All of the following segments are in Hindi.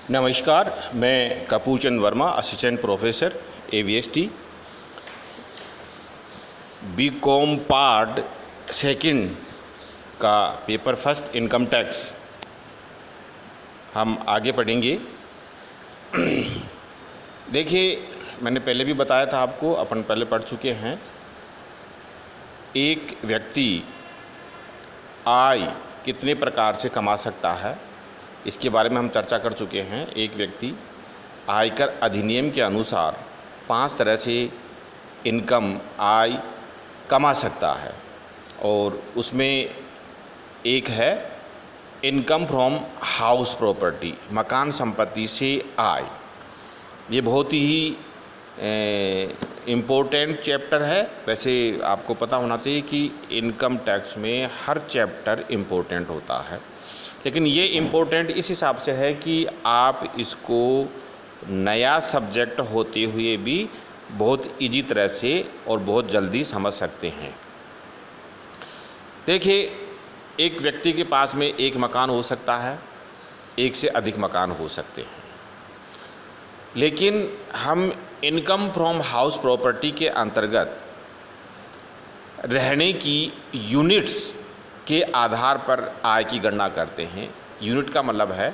नमस्कार, मैं Kapoor Chand Verma, assistant professor AVST, BCom part second का पेपर फर्स्ट इनकम टैक्स हम आगे पढ़ेंगे। देखिए, मैंने पहले भी बताया था आपको, अपन पहले पढ़ चुके हैं। एक व्यक्ति आय कितने प्रकार से कमा सकता है, इसके बारे में हम चर्चा कर चुके हैं। एक व्यक्ति आयकर अधिनियम के अनुसार 5 तरह से इनकम आय कमा सकता है, और उसमें एक है इनकम फ्रॉम हाउस प्रॉपर्टी, मकान संपत्ति से आय। ये बहुत ही इम्पोर्टेंट चैप्टर है। वैसे आपको पता होना चाहिए कि इनकम टैक्स में हर चैप्टर इम्पोर्टेंट होता है, लेकिन ये इम्पोर्टेंट इस हिसाब से है कि आप इसको नया सब्जेक्ट होते हुए भी बहुत इजी तरह से और बहुत जल्दी समझ सकते हैं। देखिए, एक व्यक्ति के पास में एक मकान हो सकता है, एक से अधिक मकान हो सकते हैं, लेकिन हम इनकम फ्रॉम हाउस प्रॉपर्टी के अंतर्गत रहने की यूनिट्स के आधार पर आय की गणना करते हैं। यूनिट का मतलब है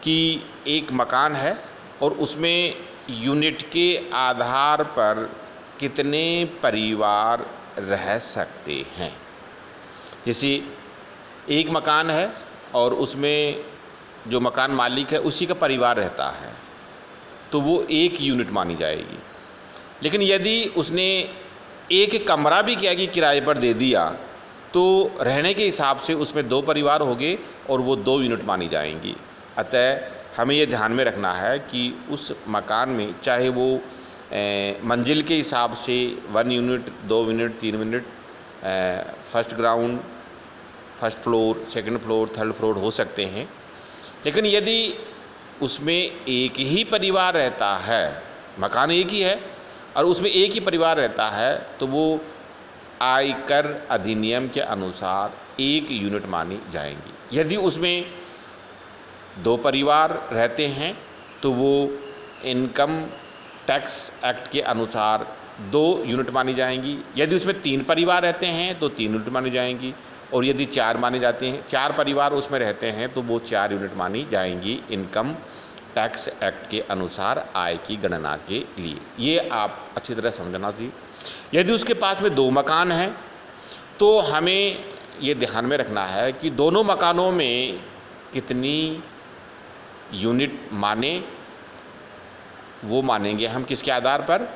कि एक मकान है और उसमें यूनिट के आधार पर कितने परिवार रह सकते हैं। जैसे एक मकान है और उसमें जो मकान मालिक है उसी का परिवार रहता है, तो वो एक यूनिट मानी जाएगी। लेकिन यदि उसने एक कमरा भी क्या कि किराए पर दे दिया, तो रहने के हिसाब से उसमें 2 परिवार हो गए और वो 2 यूनिट मानी जाएंगी। अतः हमें ये ध्यान में रखना है कि उस मकान में चाहे वो मंजिल के हिसाब से 1 unit, 2 unit, 3 unit, first ground, first floor, second floor, third floor हो सकते हैं। लेकिन यदि उसमें एक ही परिवार रहता है, मकान एक ही है और उसमें एक ही परिवार रहता है, तो वो आयकर अधिनियम के अनुसार 1 यूनिट मानी जाएंगी। यदि उसमें 2 परिवार रहते हैं तो वो इनकम टैक्स एक्ट के अनुसार 2 यूनिट मानी जाएंगी। यदि उसमें 3 परिवार रहते हैं तो 3 यूनिट मानी जाएंगी, और यदि 4 माने जाते हैं, 4 परिवार उसमें रहते हैं, तो वो 4 यूनिट मानी जाएंगी इनकम टैक्स एक्ट के अनुसार आय की गणना के लिए। ये आप अच्छी तरह समझना चाहिए। यदि उसके पास में 2 मकान हैं तो हमें ये ध्यान में रखना है कि दोनों मकानों में कितनी यूनिट माने, वो मानेंगे हम किसके आधार पर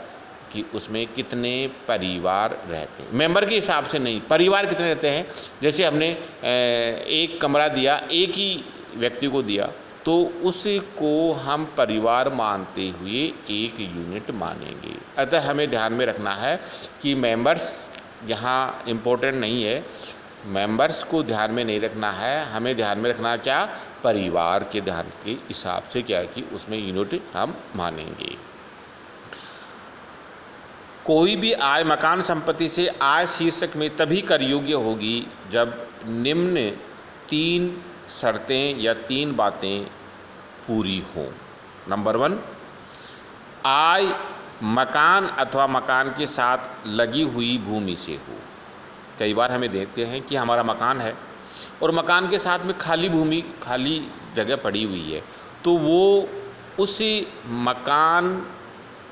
कि उसमें कितने परिवार रहते हैं। मेंबर के हिसाब से नहीं, परिवार कितने रहते हैं। जैसे हमने एक कमरा दिया, एक ही व्यक्ति को दिया, तो उसको हम परिवार मानते हुए 1 यूनिट मानेंगे। अतः हमें ध्यान में रखना है कि मेंबर्स यहाँ इम्पोर्टेंट नहीं है, मेंबर्स को ध्यान में नहीं रखना है। हमें ध्यान में रखना क्या, परिवार के ध्यान के हिसाब से क्या है कि उसमें यूनिट हम मानेंगे। कोई भी आय मकान संपत्ति से आय शीर्षक में तभी कर योग्य होगी जब निम्न 3 शर्तें या 3 बातें पूरी हों। नंबर 1, आय मकान अथवा मकान के साथ लगी हुई भूमि से हो। कई बार हमें देखते हैं कि हमारा मकान है और मकान के साथ में खाली भूमि, खाली जगह पड़ी हुई है, तो वो उस मकान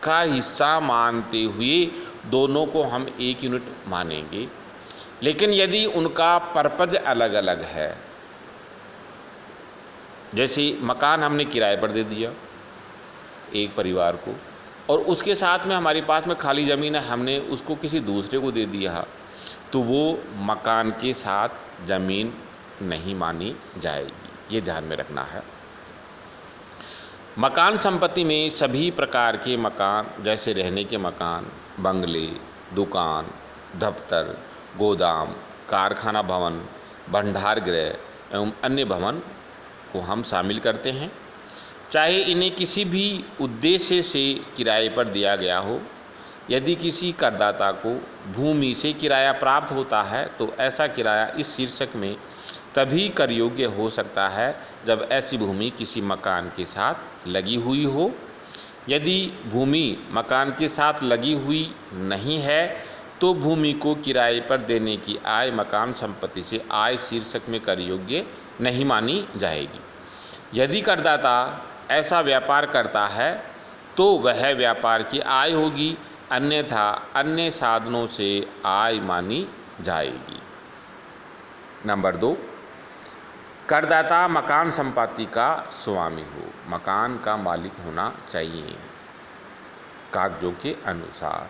का हिस्सा मानते हुए दोनों को हम 1 यूनिट मानेंगे। लेकिन यदि उनका पर्पज अलग अलग है, जैसे मकान हमने किराए पर दे दिया एक परिवार को, और उसके साथ में हमारे पास में खाली ज़मीन है, हमने उसको किसी दूसरे को दे दिया, तो वो मकान के साथ ज़मीन नहीं मानी जाएगी। ये ध्यान में रखना है। मकान संपत्ति में सभी प्रकार के मकान, जैसे रहने के मकान, बंगले, दुकान, दफ्तर, गोदाम, कारखाना भवन, भंडार गृह एवं अन्य भवन को हम शामिल करते हैं। चाहे इन्हें किसी भी उद्देश्य से किराए पर दिया गया हो, यदि किसी करदाता को भूमि से किराया प्राप्त होता है तो ऐसा किराया इस शीर्षक में तभी कर योग्य हो सकता है जब ऐसी भूमि किसी मकान के साथ लगी हुई हो। यदि भूमि मकान के साथ लगी हुई नहीं है तो भूमि को किराए पर देने की आय मकान संपत्ति से आय शीर्षक में कर योग्य नहीं मानी जाएगी। यदि करदाता ऐसा व्यापार करता है तो वह व्यापार की आय होगी, अन्यथा अन्य साधनों से आय मानी जाएगी। नंबर 2, करदाता मकान संपत्ति का स्वामी हो, मकान का मालिक होना चाहिए कागजों के अनुसार।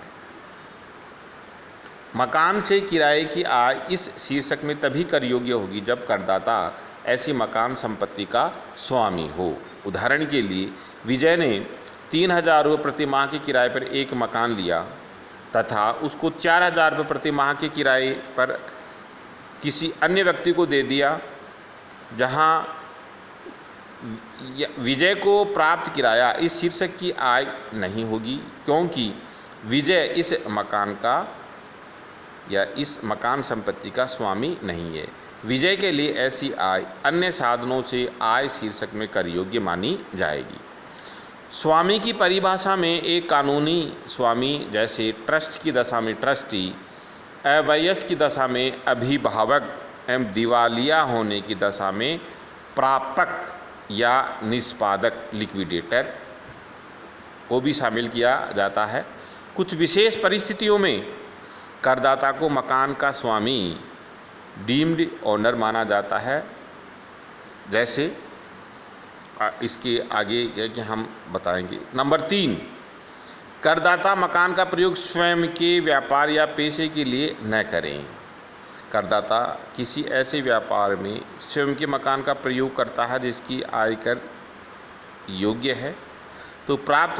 मकान से किराए की आय इस शीर्षक में तभी कर योग्य होगी जब करदाता ऐसी मकान संपत्ति का स्वामी हो। उदाहरण के लिए विजय ने 3,000 रुपये प्रति माह के किराए पर एक मकान लिया तथा उसको 4,000 रुपये प्रति माह के किराए पर किसी अन्य व्यक्ति को दे दिया, जहां विजय को प्राप्त किराया इस शीर्षक की आय नहीं होगी, क्योंकि विजय इस मकान का या इस मकान संपत्ति का स्वामी नहीं है। विजय के लिए ऐसी आय अन्य साधनों से आय शीर्षक में कर योग्य मानी जाएगी। स्वामी की परिभाषा में एक कानूनी स्वामी जैसे ट्रस्ट की दशा में ट्रस्टी, अवयस की दशा में अभिभावक एवं दिवालिया होने की दशा में प्रापक या निष्पादक लिक्विडेटर को भी शामिल किया जाता है। कुछ विशेष परिस्थितियों में करदाता को मकान का स्वामी डीम्ड ओनर माना जाता है, जैसे इसके आगे है कि हम बताएंगे। नंबर 3, करदाता मकान का प्रयोग स्वयं के व्यापार या पेशे के लिए न करें। करदाता किसी ऐसे व्यापार में स्वयं के मकान का प्रयोग करता है जिसकी आयकर योग्य है तो प्राप्त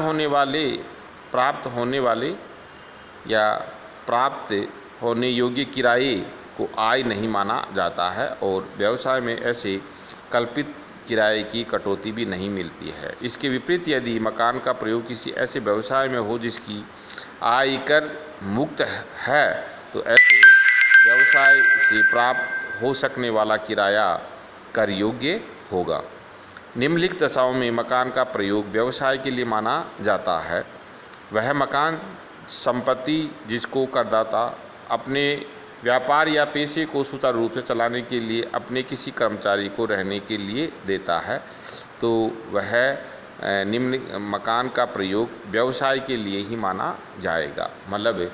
होने योग्य किराए को आय नहीं माना जाता है और व्यवसाय में ऐसे कल्पित किराए की कटौती भी नहीं मिलती है। इसके विपरीत यदि मकान का प्रयोग किसी ऐसे व्यवसाय में हो जिसकी आयकर मुक्त है तो ऐसे व्यवसाय से प्राप्त हो सकने वाला किराया कर योग्य होगा। निम्नलिखित दशाओं में मकान का प्रयोग व्यवसाय के लिए माना जाता है। वह मकान संपत्ति जिसको करदाता अपने व्यापार या पेशे को सुचारू रूप से चलाने के लिए अपने किसी कर्मचारी को रहने के लिए देता है तो वह निम्न मकान का प्रयोग व्यवसाय के लिए ही माना जाएगा। मतलब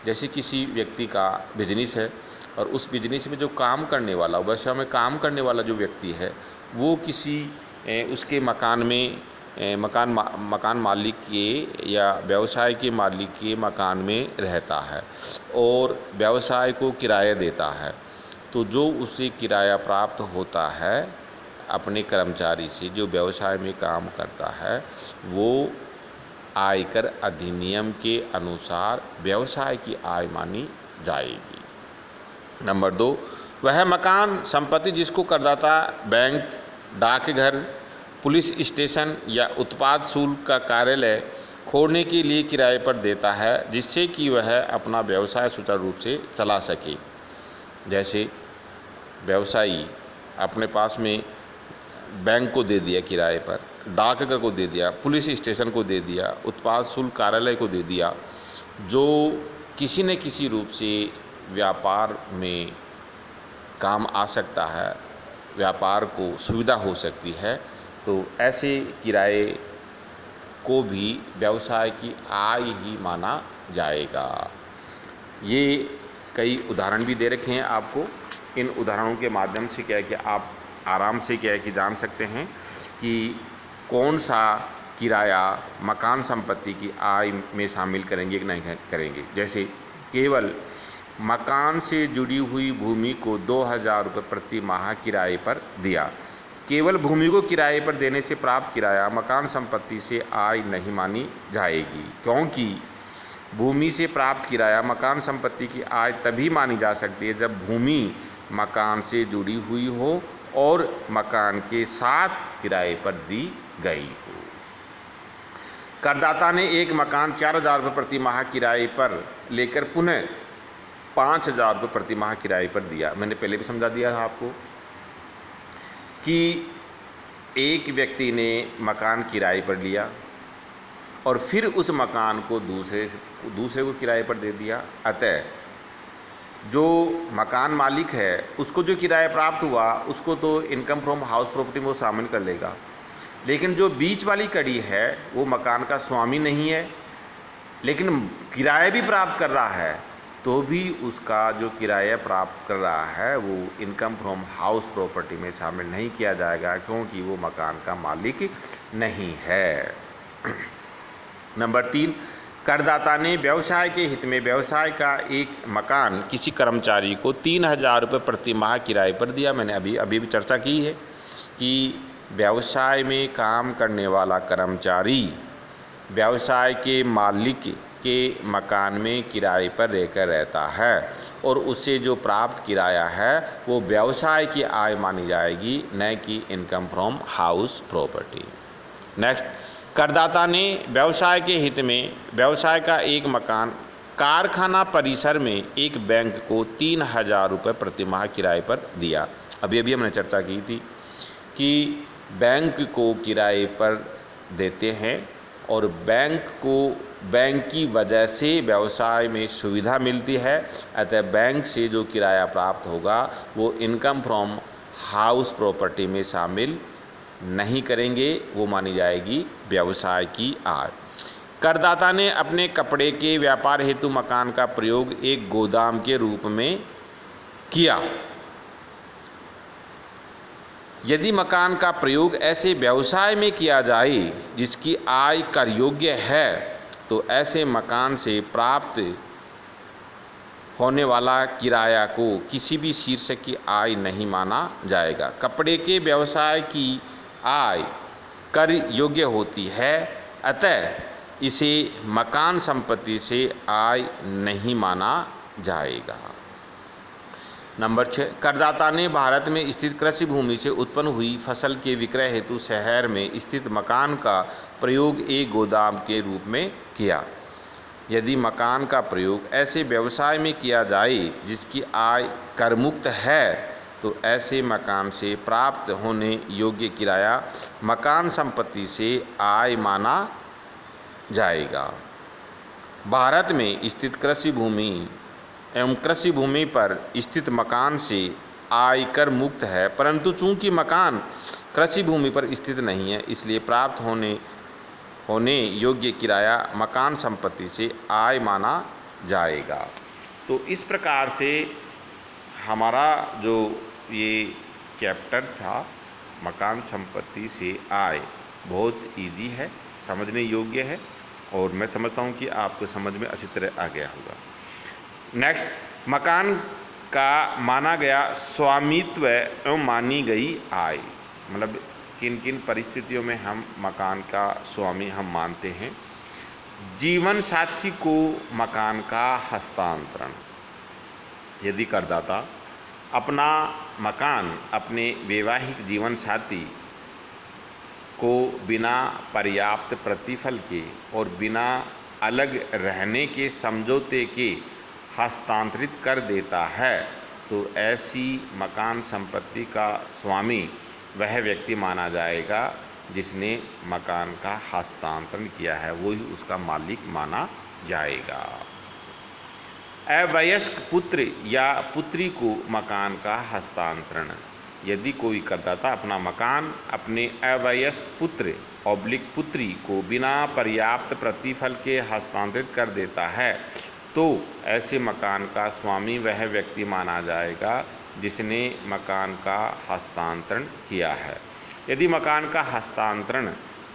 जैसे किसी व्यक्ति का बिजनेस है और उस बिजनेस में जो काम करने वाला, व्यवसाय में काम करने वाला जो व्यक्ति है वो किसी उसके मकान में मकान मालिक के या व्यवसाय के मालिक के मकान में रहता है और व्यवसाय को किराया देता है, तो जो उसे किराया प्राप्त होता है अपने कर्मचारी से जो व्यवसाय में काम करता है वो आयकर अधिनियम के अनुसार व्यवसाय की आय मानी जाएगी। नंबर 2, वह मकान संपत्ति जिसको करदाता बैंक, डाकघर, पुलिस स्टेशन या उत्पाद शुल्क का कार्यालय खोलने के लिए किराए पर देता है जिससे कि वह अपना व्यवसाय सुचारू रूप से चला सके। जैसे व्यवसायी अपने पास में बैंक को दे दिया किराए पर, डाकघर को दे दिया, पुलिस स्टेशन को दे दिया, उत्पाद शुल्क कार्यालय को दे दिया, जो किसी न किसी रूप से व्यापार में काम आ सकता है, व्यापार को सुविधा हो सकती है, तो ऐसे किराए को भी व्यवसाय की आय ही माना जाएगा। ये कई उदाहरण भी दे रखे हैं आपको। इन उदाहरणों के माध्यम से क्या है कि आप आराम से क्या है कि जान सकते हैं कि कौन सा किराया मकान संपत्ति की आय में शामिल करेंगे कि नहीं करेंगे। जैसे केवल मकान से जुड़ी हुई भूमि को 2,000 रुपये प्रति माह किराए पर दिया, केवल भूमि को किराए पर देने से प्राप्त किराया मकान संपत्ति से आय नहीं मानी जाएगी, क्योंकि भूमि से प्राप्त किराया मकान संपत्ति की आय तभी मानी जा सकती है जब भूमि मकान से जुड़ी हुई हो और मकान के साथ किराए पर दी गई हो। करदाता ने एक मकान 4,000 रुपये प्रति माह किराए पर लेकर पुनः 5,000 रुपये प्रति माह किराए पर दिया। मैंने पहले भी समझा दिया था आपको कि एक व्यक्ति ने मकान किराए पर लिया और फिर उस मकान को दूसरे को किराए पर दे दिया। अतः जो मकान मालिक है उसको जो किराया प्राप्त हुआ उसको तो इनकम फ्रॉम हाउस प्रॉपर्टी में वो शामिल कर लेगा, लेकिन जो बीच वाली कड़ी है वो मकान का स्वामी नहीं है लेकिन किराया भी प्राप्त कर रहा है, तो भी उसका जो किराया प्राप्त कर रहा है वो इनकम फ्रॉम हाउस प्रॉपर्टी में शामिल नहीं किया जाएगा, क्योंकि वो मकान का मालिक नहीं है। नंबर 3, करदाता ने व्यवसाय के हित में व्यवसाय का एक मकान किसी कर्मचारी को 3,000 रुपये प्रति माह किराए पर दिया। मैंने अभी भी चर्चा की है कि व्यवसाय में काम करने वाला कर्मचारी व्यवसाय के मालिक के मकान में किराए पर रहकर रहता है और उससे जो प्राप्त किराया है वो व्यवसाय की आय मानी जाएगी, न कि income from house property. Next, करदाता ने व्यवसाय के हित में व्यवसाय का एक मकान कारखाना परिसर में एक बैंक को 3,000 रुपये प्रति माह किराए पर दिया। अभी हमने चर्चा की थी कि बैंक को किराए पर देते हैं और बैंक की वजह से व्यवसाय में सुविधा मिलती है, अतः बैंक से जो किराया प्राप्त होगा वो इनकम फ्रॉम हाउस प्रॉपर्टी में शामिल नहीं करेंगे, वो मानी जाएगी व्यवसाय की आय। करदाता ने अपने कपड़े के व्यापार हेतु मकान का प्रयोग एक गोदाम के रूप में किया। यदि मकान का प्रयोग ऐसे व्यवसाय में किया जाए जिसकी आय कर योग्य है तो ऐसे मकान से प्राप्त होने वाला किराया को किसी भी शीर्षक की आय नहीं माना जाएगा। कपड़े के व्यवसाय की आय कर योग्य होती है, अतः इसे मकान संपत्ति से आय नहीं माना जाएगा। नंबर 6, करदाता ने भारत में स्थित कृषि भूमि से उत्पन्न हुई फसल के विक्रय हेतु शहर में स्थित मकान का प्रयोग एक गोदाम के रूप में किया। यदि मकान का प्रयोग ऐसे व्यवसाय में किया जाए जिसकी आय कर मुक्त है तो ऐसे मकान से प्राप्त होने योग्य किराया मकान संपत्ति से आय माना जाएगा। भारत में स्थित कृषि भूमि एवं कृषि भूमि पर स्थित मकान से आय कर मुक्त है, परंतु चूंकि मकान कृषि भूमि पर स्थित नहीं है इसलिए प्राप्त होने योग्य किराया मकान संपत्ति से आय माना जाएगा। तो इस प्रकार से हमारा जो ये चैप्टर था मकान संपत्ति से आय बहुत इजी है, समझने योग्य है और मैं समझता हूँ कि आपको समझ में अच्छी तरह आ गया होगा। नेक्स्ट, मकान का माना गया स्वामित्व एवं मानी गई आय, मतलब किन किन परिस्थितियों में हम मकान का स्वामी हम मानते हैं। जीवन साथी को मकान का हस्तांतरण, यदि करदाता अपना मकान अपने वैवाहिक जीवन साथी को बिना पर्याप्त प्रतिफल के और बिना अलग रहने के समझौते के हस्तांतरित कर देता है तो ऐसी मकान संपत्ति का स्वामी वह व्यक्ति माना जाएगा जिसने मकान का हस्तांतरण किया है, वो ही उसका मालिक माना जाएगा। अवयस्क पुत्र या पुत्री को मकान का हस्तांतरण, यदि कोई करदाता अपना मकान अपने अवयस्क पुत्र पुत्री को बिना पर्याप्त प्रतिफल के हस्तांतरित कर देता है तो ऐसे मकान का स्वामी वह व्यक्ति माना जाएगा जिसने मकान का हस्तांतरण किया है। यदि मकान का हस्तांतरण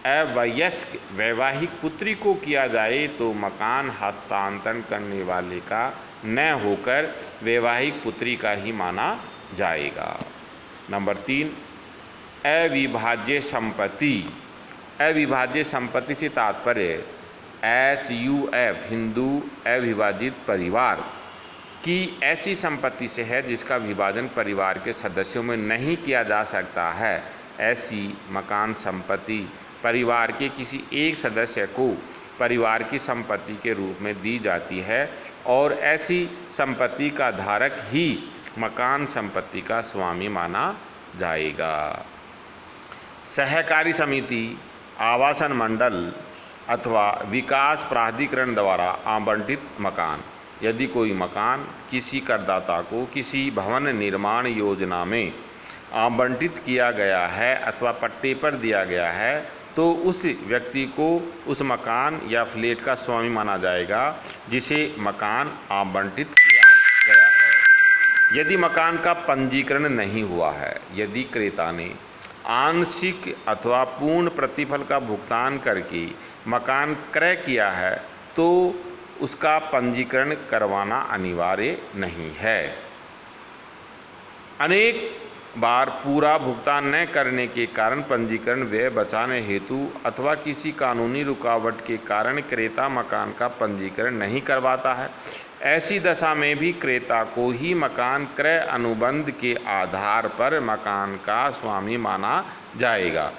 अवयस्क वैवाहिक पुत्री को किया जाए तो मकान हस्तांतरण करने वाले का न होकर वैवाहिक पुत्री का ही माना जाएगा। नंबर 3, अविभाज्य संपत्ति। अविभाज्य संपत्ति से तात्पर्य HUF हिंदू अविभाजित परिवार की ऐसी संपत्ति से है जिसका विभाजन परिवार के सदस्यों में नहीं किया जा सकता है। ऐसी मकान संपत्ति परिवार के किसी एक सदस्य को परिवार की संपत्ति के रूप में दी जाती है और ऐसी संपत्ति का धारक ही मकान संपत्ति का स्वामी माना जाएगा। सहकारी समिति, आवासन मंडल अथवा विकास प्राधिकरण द्वारा आवंटित मकान। यदि कोई मकान किसी करदाता को किसी भवन निर्माण योजना में आवंटित किया गया है अथवा पट्टे पर दिया गया है तो उस व्यक्ति को उस मकान या फ्लैट का स्वामी माना जाएगा जिसे मकान आवंटित किया गया है। यदि मकान का पंजीकरण नहीं हुआ है, यदि क्रेता ने आंशिक अथवा पूर्ण प्रतिफल का भुगतान करके मकान क्रय किया है तो उसका पंजीकरण करवाना अनिवार्य नहीं है। अनेक बार पूरा भुगतान न करने के कारण पंजीकरण व्यय बचाने हेतु अथवा किसी कानूनी रुकावट के कारण क्रेता मकान का पंजीकरण नहीं करवाता है। ऐसी दशा में भी क्रेता को ही मकान क्रय अनुबंध के आधार पर मकान का स्वामी माना जाएगा।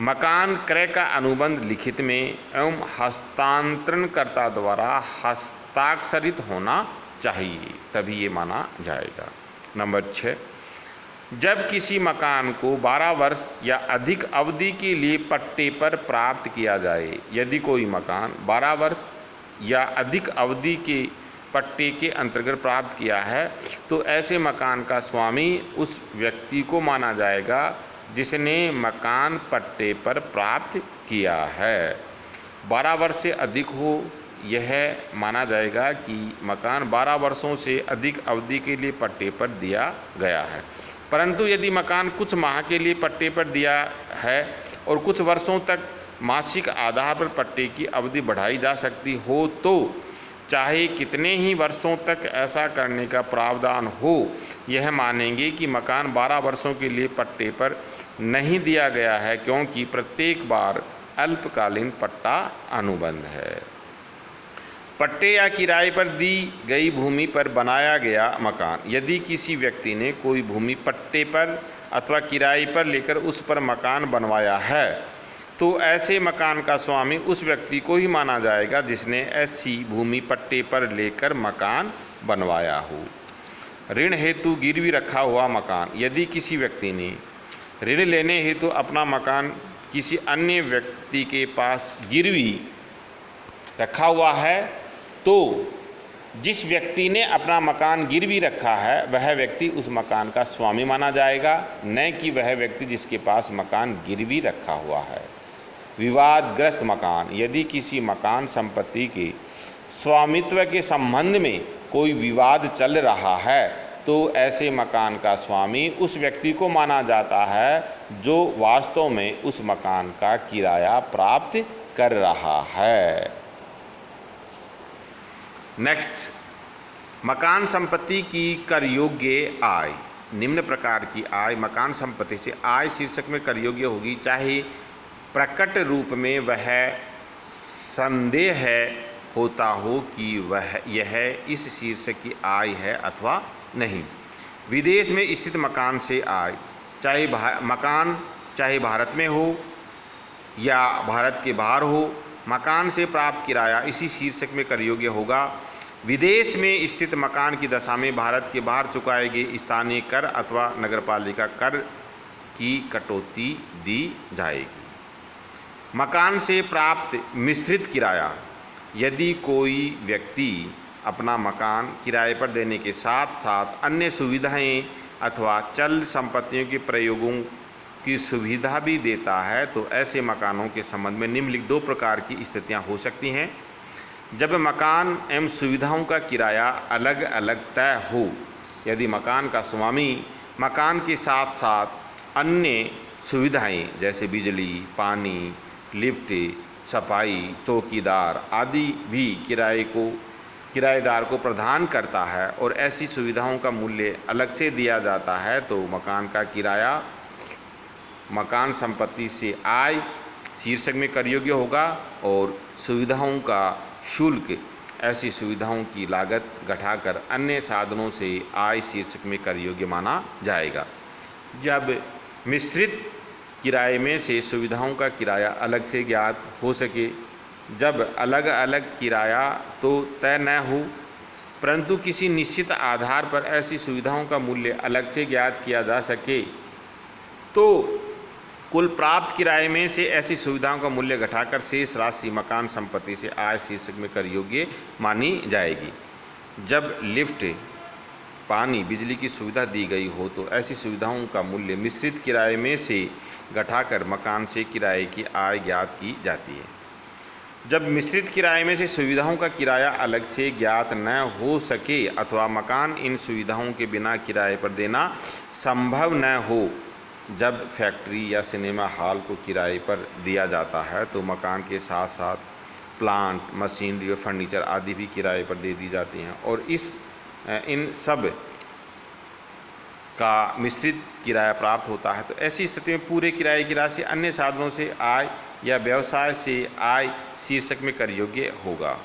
मकान क्रय का अनुबंध लिखित में एवं हस्तांतरणकर्ता द्वारा हस्ताक्षरित होना चाहिए, तभी ये माना जाएगा। नंबर 6, जब किसी मकान को 12 वर्ष या अधिक अवधि के लिए पट्टे पर प्राप्त किया जाए। यदि कोई मकान 12 वर्ष या अधिक अवधि के पट्टे के अंतर्गत प्राप्त किया है तो ऐसे मकान का स्वामी उस व्यक्ति को माना जाएगा जिसने मकान पट्टे पर प्राप्त किया है। 12 वर्ष से अधिक हो, यह माना जाएगा कि मकान 12 वर्षों से अधिक अवधि के लिए पट्टे पर दिया गया है। परंतु यदि मकान कुछ माह के लिए पट्टे पर दिया है और कुछ वर्षों तक मासिक आधार पर पट्टे की अवधि बढ़ाई जा सकती हो तो चाहे कितने ही वर्षों तक ऐसा करने का प्रावधान हो, यह मानेंगे कि मकान 12 वर्षों के लिए पट्टे पर नहीं दिया गया है क्योंकि प्रत्येक बार अल्पकालीन पट्टा अनुबंध है। पट्टे या किराए पर दी गई भूमि पर बनाया गया मकान। यदि किसी व्यक्ति ने कोई भूमि पट्टे पर अथवा किराए पर लेकर उस पर मकान बनवाया है तो ऐसे मकान का स्वामी उस व्यक्ति को ही माना जाएगा जिसने ऐसी भूमि पट्टे पर लेकर मकान बनवाया हो। ऋण हेतु गिरवी रखा हुआ मकान। यदि किसी व्यक्ति ने ऋण लेने हेतु अपना मकान किसी अन्य व्यक्ति के पास गिरवी रखा हुआ है तो जिस व्यक्ति ने अपना मकान गिरवी रखा है वह व्यक्ति उस मकान का स्वामी माना जाएगा, न कि वह व्यक्ति जिसके पास मकान गिरवी रखा हुआ है। विवादग्रस्त मकान। यदि किसी मकान संपत्ति के स्वामित्व के संबंध में कोई विवाद चल रहा है तो ऐसे मकान का स्वामी उस व्यक्ति को माना जाता है जो वास्तव में उस मकान का किराया प्राप्त कर रहा है। नेक्स्ट, मकान संपत्ति की कर योग्य आय। निम्न प्रकार की आय मकान संपत्ति से आय शीर्षक में कर योग्य होगी, चाहे प्रकट रूप में वह संदेह होता हो कि यह इस शीर्षक की आय है अथवा नहीं। विदेश में स्थित मकान से आय, चाहे भारत में हो या भारत के बाहर हो, मकान से प्राप्त किराया इसी शीर्षक में कर योग्य होगा। विदेश में स्थित मकान की दशा में भारत के बाहर चुकाए गए स्थानीय कर अथवा नगरपालिका कर की कटौती दी जाएगी। मकान से प्राप्त मिश्रित किराया। यदि कोई व्यक्ति अपना मकान किराए पर देने के साथ साथ अन्य सुविधाएं अथवा चल संपत्तियों के प्रयोगों की सुविधा भी देता है तो ऐसे मकानों के संबंध में निम्नलिखित 2 प्रकार की स्थितियां हो सकती हैं। जब मकान एवं सुविधाओं का किराया अलग अलग तय हो। यदि मकान का स्वामी मकान के साथ साथ अन्य सुविधाएं जैसे बिजली, पानी, लिफ्ट, सफाई, चौकीदार आदि भी किराएदार को प्रदान करता है और ऐसी सुविधाओं का मूल्य अलग से दिया जाता है तो मकान का किराया मकान संपत्ति से आय शीर्षक में कर योग्य होगा और सुविधाओं का शुल्क ऐसी सुविधाओं की लागत घटाकर अन्य साधनों से आय शीर्षक में कर योग्य माना जाएगा। जब मिश्रित किराए में से सुविधाओं का किराया अलग से ज्ञात हो सके। जब अलग अलग किराया तो तय न हो, परंतु किसी निश्चित आधार पर ऐसी सुविधाओं का मूल्य अलग से ज्ञात किया जा सके, तो कुल प्राप्त किराए में से ऐसी सुविधाओं का मूल्य घटाकर शेष राशि मकान संपत्ति से आय शीर्षक में कर योग्य मानी जाएगी। जब लिफ्ट, पानी, बिजली की सुविधा दी गई हो तो ऐसी सुविधाओं का मूल्य मिश्रित किराए में से घटाकर मकान से किराए की आय ज्ञात की जाती है। जब मिश्रित किराए में से सुविधाओं का किराया अलग से ज्ञात न हो सके अथवा मकान इन सुविधाओं के बिना किराए पर देना संभव न हो, जब फैक्ट्री या सिनेमा हॉल को किराए पर दिया जाता है तो मकान के साथ साथ प्लांट, मशीनरी और फर्नीचर आदि भी किराए पर दे दी जाती हैं और इन सब का मिश्रित किराया प्राप्त होता है। तो ऐसी स्थिति में पूरे किराए की राशि अन्य साधनों से आय या व्यवसाय से आय शीर्षक में कर योग्य होगा।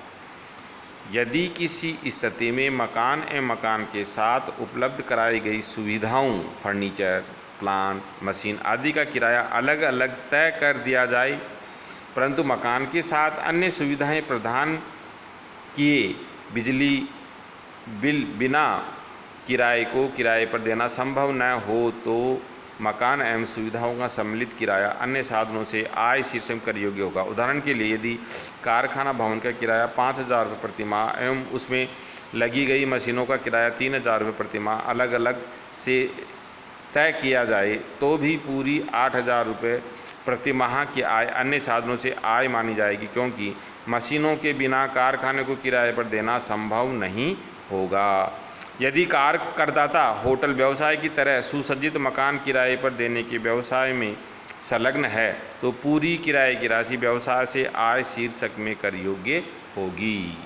यदि किसी स्थिति में मकान एवं मकान के साथ उपलब्ध कराई गई सुविधाओं, फर्नीचर, प्लांट, मशीन आदि का किराया अलग अलग तय कर दिया जाए, परंतु मकान के साथ अन्य सुविधाएं प्रदान किए बिजली बिल बिना किराए को किराए पर देना संभव न हो, तो मकान एवं सुविधाओं का सम्मिलित किराया अन्य साधनों से आय शीर्षक कर योग्य होगा। उदाहरण के लिए यदि कारखाना भवन का किराया 5,000 रुपये प्रति माह एवं उसमें लगी गई मशीनों का किराया 3,000 रुपये प्रति माह अलग अलग से तय किया जाए तो भी पूरी 8,000 रुपये प्रति माह की आय अन्य साधनों से आय मानी जाएगी, क्योंकि मशीनों के बिना कारखाने को किराए पर देना संभव नहीं होगा। यदि करदाता होटल व्यवसाय की तरह सुसज्जित मकान किराए पर देने के व्यवसाय में संलग्न है तो पूरी किराए की राशि व्यवसाय से आय शीर्षक में कर योग्य होगी।